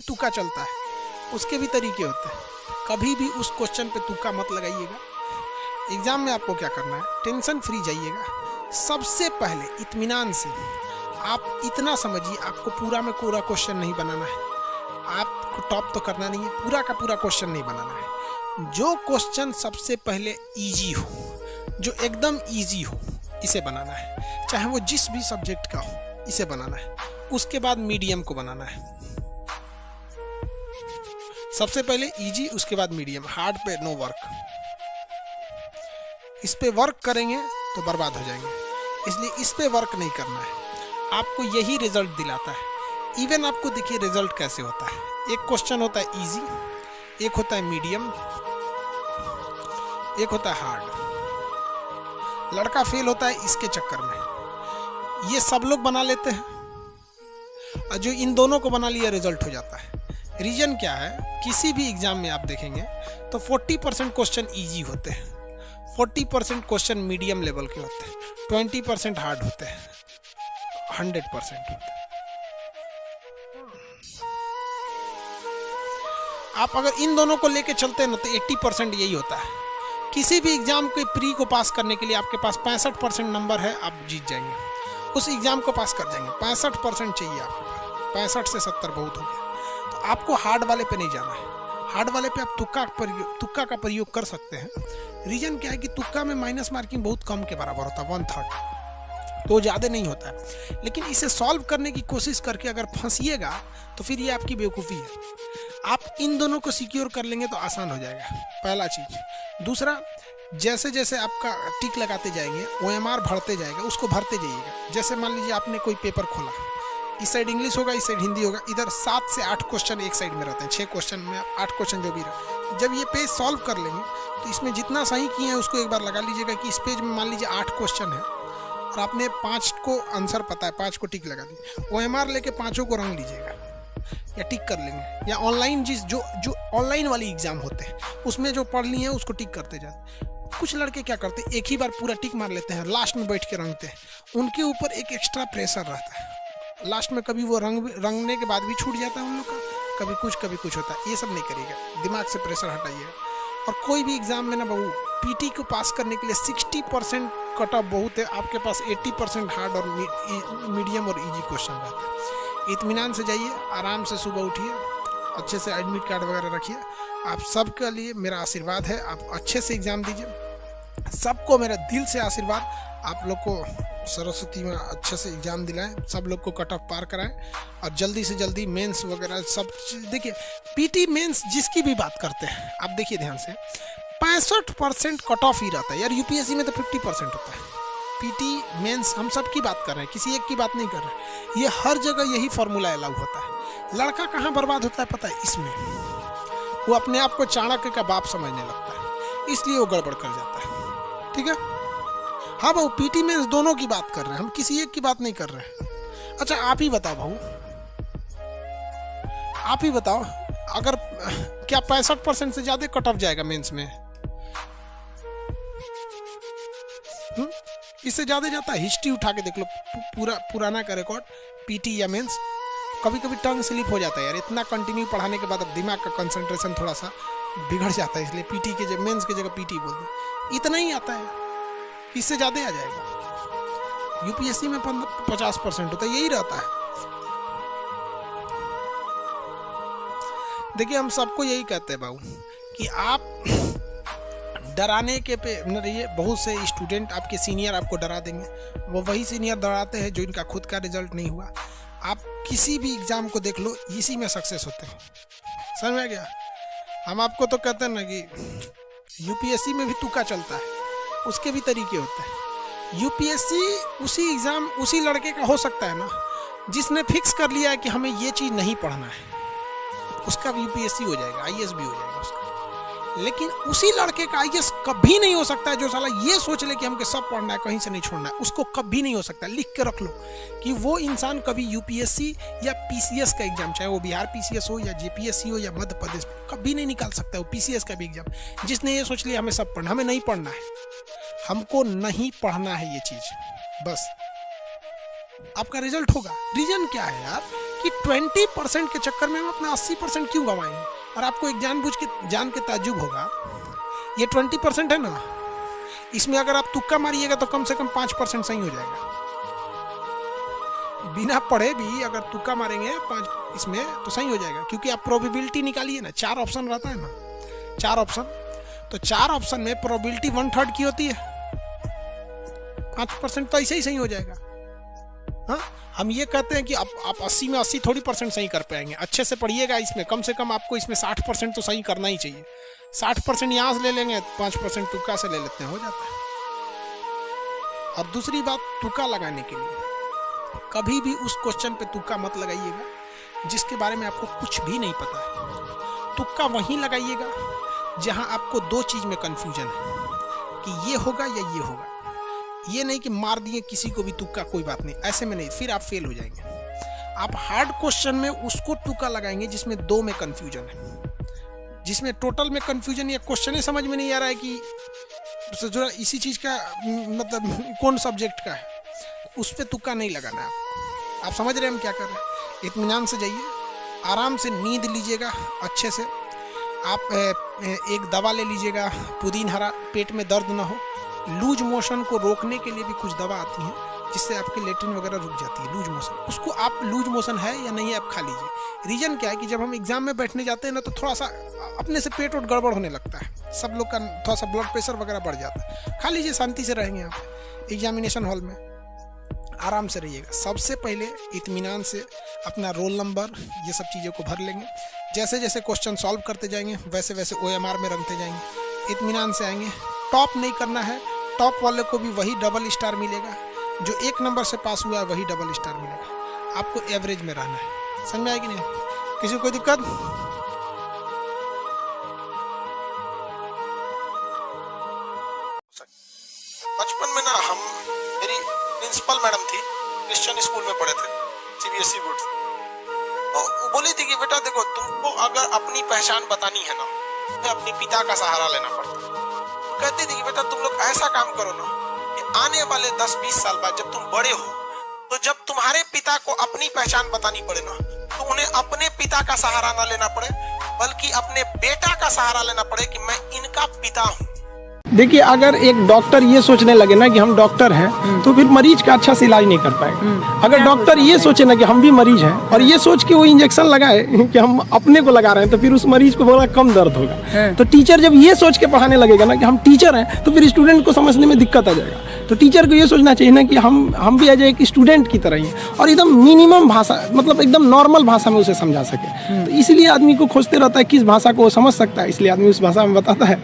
तुक्का चलता है, उसके भी तरीके होते हैं। कभी भी उस क्वेश्चन पे तुक्का मत लगाइएगा। एग्जाम में आपको क्या करना है, टेंशन फ्री जाइएगा। सबसे पहले इत्मीनान से आप इतना समझिए, आपको पूरा में पूरा क्वेश्चन नहीं बनाना है, आपको टॉप तो करना नहीं है, पूरा का पूरा क्वेश्चन नहीं बनाना है। जो क्वेश्चन सबसे पहले इजी हो, जो एकदम इजी हो, इसे बनाना है, चाहे वो जिस भी सब्जेक्ट का हो, इसे बनाना है। उसके बाद मीडियम को बनाना है। सबसे पहले इजी, उसके बाद मीडियम। हार्ड पे नो वर्क। इस पे वर्क करेंगे तो बर्बाद हो जाएंगे, इसलिए इस पे वर्क नहीं करना है। आपको यही रिजल्ट दिलाता है। इवन आपको देखिए रिजल्ट कैसे होता है। एक क्वेश्चन होता है इजी, एक होता है मीडियम, एक होता है हार्ड। लड़का फेल होता है इसके चक्कर में। ये सब लोग बना लेते हैं, और जो इन दोनों को बना लिया रिजल्ट हो जाता है। रीजन क्या है, किसी भी एग्जाम में आप देखेंगे तो 40% क्वेश्चन इजी होते हैं, 40% क्वेश्चन मीडियम लेवल के होते हैं, 20% हार्ड होते हैं, 100% होते हैं। आप अगर इन दोनों को लेके चलते हैं ना तो 80% यही होता है। किसी भी एग्जाम के प्री को पास करने के लिए आपके पास 65% नंबर है, आप जीत जाएंगे, उस एग्जाम को पास कर जाएंगे। 65% चाहिए आपके पास, 65 से 70 बहुत हो गया। तो आपको हार्ड वाले पे नहीं जाना है। हार्ड वाले पे आप तुक्का का प्रयोग कर सकते हैं। रीजन क्या है कि तुक्का में माइनस मार्किंग बहुत कम के बराबर होता है, 1/3, तो ज़्यादा नहीं होता है। लेकिन इसे सॉल्व करने की कोशिश करके अगर फंसिएगा तो फिर ये आपकी बेवकूफ़ी है। आप इन दोनों को सिक्योर कर लेंगे तो आसान हो जाएगा, पहला चीज़। दूसरा, जैसे जैसे आपका टिक लगाते जाएंगे, OMR बढ़ते जाएगा, उसको भरते जाइएगा। जैसे मान लीजिए आपने कोई पेपर खोला, इस साइड इंग्लिश होगा, इस साइड हिंदी होगा, इधर 7 से 8 क्वेश्चन एक साइड में रहते हैं, 6 क्वेश्चन में 8 क्वेश्चन जो भी रहा। जब ये पेज सॉल्व कर लेंगे तो इसमें जितना सही किए हैं उसको एक बार लगा लीजिएगा कि इस पेज में मान लीजिए 8 क्वेश्चन है और आपने 5 को आंसर पता है, 5 को टिक लगा दी। OMR लेके 5 को रंग लीजिएगा या टिक कर लेंगे। या ऑनलाइन जो ऑनलाइन वाली एग्जाम होते हैं उसमें जो पढ़ लिए हैं उसको टिक करते जाते। कुछ लड़के क्या करते हैं, एक ही बार पूरा टिक मार लेते हैं, लास्ट में बैठ के रंगते हैं। उनके ऊपर एक एक्स्ट्रा प्रेशर रहता है, लास्ट में कभी वो रंगने के बाद भी छूट जाता है उन लोग का, कभी कुछ होता है। ये सब नहीं करिएगा, दिमाग से प्रेशर हटाइएगा। और कोई भी एग्जाम में ना बहू, PT को पास करने के लिए 60% कट ऑफ बहुत है, आपके पास 80% हार्ड और मीडियम और इजी क्वेश्चन रहता है। इत्मीनान से जाइए, आराम से सुबह उठिए, अच्छे से एडमिट कार्ड वगैरह रखिए। आप सबके लिए मेरा आशीर्वाद है, आप अच्छे से एग्ज़ाम दीजिए। सबको मेरा दिल से आशीर्वाद, आप लोग को सरस्वती में अच्छे से एग्जाम दिलाएं, सब लोग को कट ऑफ पार कराएं, और जल्दी से जल्दी मेंस वगैरह सब देखिए। PT मेंस जिसकी भी बात करते हैं, आप देखिए ध्यान से, 65% कट ऑफ ही रहता है यार। UPSC में तो 50% होता है। PT मेंस हम सब की बात कर रहे हैं, किसी एक की बात नहीं कर रहे हैं। ये हर जगह यही फॉर्मूला अलाउ होता है। लड़का कहाँ बर्बाद होता है पता है, इसमें वो अपने आप को चाणक्य का बाप समझने लगता है, इसलिए वो गड़बड़ कर जाता है। ठीक है, हाँ भाऊ, PT मेंस दोनों की बात कर रहे हैं हम, किसी एक की बात नहीं कर रहे हैं। अच्छा आप ही बताओ भाऊ, आप ही बताओ, अगर क्या 65% से ज्यादा कट ऑफ जाएगा मेंस में? इससे ज्यादा जाता है? हिस्ट्री उठा के देख लो, पुराना का रिकॉर्ड, PT या मेंस। कभी कभी टंग स्लिप हो जाता है यार, इतना कंटिन्यू पढ़ाने के बाद अब दिमाग का कंसंट्रेशन थोड़ा सा बिगड़ जाता है, इसलिए PT के जगह मेंस की जगह PT बोल दी। इतना ही आता है, इससे ज्यादा आ जाएगा। UPSC में 50% होता है, यही रहता है। देखिए हम सबको यही कहते हैं बाबू कि आप डराने के पे न रहिए। बहुत से स्टूडेंट आपके सीनियर आपको डरा देंगे, वो वही सीनियर डराते हैं जो इनका खुद का रिजल्ट नहीं हुआ। आप किसी भी एग्जाम को देख लो, इसी में सक्सेस होते हैं। समझ में आ गया? हम आपको तो कहते हैं ना कि UPSC में भी तुक्का चलता है, उसके भी तरीके होते हैं। UPSC उसी एग्जाम उसी लड़के का हो सकता है ना जिसने फिक्स कर लिया है कि हमें ये चीज़ नहीं पढ़ना है, उसका भी UPSC हो जाएगा, IAS भी हो जाएगा उसका। लेकिन उसी लड़के का IAS कभी नहीं हो सकता है जो साला ये सोच ले कि हमको सब पढ़ना है, कहीं से नहीं छोड़ना है। उसको कभी नहीं हो सकता। लिख के रख लो कि वो इंसान कभी UPSC या PCS का एग्जाम, चाहे वो बिहार PCS हो या JPSC हो या मध्य प्रदेश, कभी नहीं निकाल सकता। वो PCS का भी एग्जाम, जिसने ये सोच लिया हमें सब पढ़ना, हमें नहीं पढ़ना है, हमको नहीं पढ़ना है ये चीज, बस आपका रिजल्ट होगा। रीजन क्या है यार कि कि 20% के चक्कर में हम अपना 80% क्यों गंवाएंगे। और आपको एक जान के ताज्जुब होगा, ये 20% है ना, इसमें अगर आप तुक्का मारिएगा तो कम से कम 5% सही हो जाएगा। बिना पढ़े भी अगर तुक्का मारेंगे 5 इसमें तो सही हो जाएगा, क्योंकि आप प्रोबेबिलिटी निकालिए ना, 4 ऑप्शन रहता है ना, 4 ऑप्शन, तो 4 ऑप्शन में प्रोबेबिलिटी 1/3 की होती है, 5% तो ऐसे ही सही हो जाएगा। हाँ, हम ये कहते हैं कि आप 80 में 80 थोड़ी % सही कर पाएंगे। अच्छे से पढ़िएगा, इसमें कम से कम आपको इसमें 60% तो सही करना ही चाहिए। 60% यहाँ से ले लेंगे, 5% तुक्का से ले लेते हैं, हो जाता है। और दूसरी बात, तुक्का लगाने के लिए कभी भी उस क्वेश्चन पे तुक्का मत लगाइएगा जिसके बारे में आपको कुछ भी नहीं पता है। तुक्का वहीं लगाइएगा जहां आपको 2 चीज में कंफ्यूजन है कि ये होगा या ये होगा। ये नहीं कि मार दिए किसी को भी तुक्का, कोई बात नहीं, ऐसे में नहीं, फिर आप फेल हो जाएंगे। आप हार्ड क्वेश्चन में उसको तुक्का लगाएंगे जिसमें 2 में कंफ्यूजन है, जिसमें टोटल में कंफ्यूजन या क्वेश्चन ही समझ में नहीं आ रहा है कि जो इसी चीज का मतलब कौन सब्जेक्ट का है, उस पर तुक्का नहीं लगाना है आपको। आप समझ रहे हैं हम क्या कर रहे हैं। इत्मीनान से जाइए, आराम से नींद लीजिएगा अच्छे से। आप एक दवा ले लीजिएगा, पुदीन हरा, पेट में दर्द ना हो। लूज मोशन को रोकने के लिए भी कुछ दवा आती हैं जिससे आपके लेट्रिन वगैरह रुक जाती है, लूज मोशन। उसको आप लूज मोशन है या नहीं है आप खा लीजिए। रीजन क्या है कि जब हम एग्जाम में बैठने जाते हैं ना, तो थोड़ा सा अपने से पेट और गड़बड़ होने लगता है, सब लोग का थोड़ा सा ब्लड प्रेशर वगैरह बढ़ जाता है। खा लीजिए, शांति से रहेंगे आप एग्जामिनेशन हॉल में, आराम से रहिएगा। सबसे पहले इत्मीनान से अपना रोल नंबर, ये सब चीज़ों को भर लेंगे। जैसे जैसे क्वेश्चन सॉल्व करते जाएंगे वैसे वैसे OMR में रखते जाएंगे। इत्मीनान से आएंगे। टॉप नहीं करना है, टॉप वाले को भी वही डबल स्टार मिलेगा, जो 1 नंबर से पास हुआ है वही डबल स्टार मिलेगा। आपको एवरेज में रहना है। समझ में आएगी नहीं? किसी को कोई दिक्कत? बचपन में ना मेरी प्रिंसिपल मैडम थी, क्रिश्चियन स्कूल में पढ़े थे, CBSE बोर्ड। तो वो बोली थी कि बेटा देखो, तुमको अगर अपनी पहचान बतानी है ना, तो अपने पिता का सहारा लेना पड़ता है। तो कहती थी कि बेटा तुम लोग ऐसा काम करो ना कि आने वाले 10-20 साल बाद जब तुम बड़े हो, तो जब तुम्हारे पिता को अपनी पहचान बतानी पड़े ना, तो उन्हें अपने पिता का सहारा ना लेना पड़े, बल्कि अपने बेटा का सहारा लेना पड़े कि मैं इनका पिता हूँ। देखिए, अगर एक डॉक्टर ये सोचने लगे ना कि हम डॉक्टर हैं, तो फिर मरीज का अच्छा से इलाज नहीं कर पाएगा। अगर डॉक्टर ये सोचे ना कि हम भी मरीज हैं और ये सोच के वो इंजेक्शन लगाए कि हम अपने को लगा रहे हैं, तो फिर उस मरीज को बड़ा कम दर्द होगा। तो टीचर जब ये सोच के पढ़ाने लगेगा ना कि हम टीचर हैं, तो फिर स्टूडेंट को समझने में दिक्कत आ जाएगा। तो टीचर को ये सोचना चाहिए ना कि हम भी एज एक स्टूडेंट की तरह ही और एकदम मिनिमम भाषा, मतलब एकदम नॉर्मल भाषा में उसे समझा सके। तो इसलिए आदमी को खोजते रहता है किस भाषा को वो समझ सकता है, इसलिए आदमी उस भाषा में बताता है।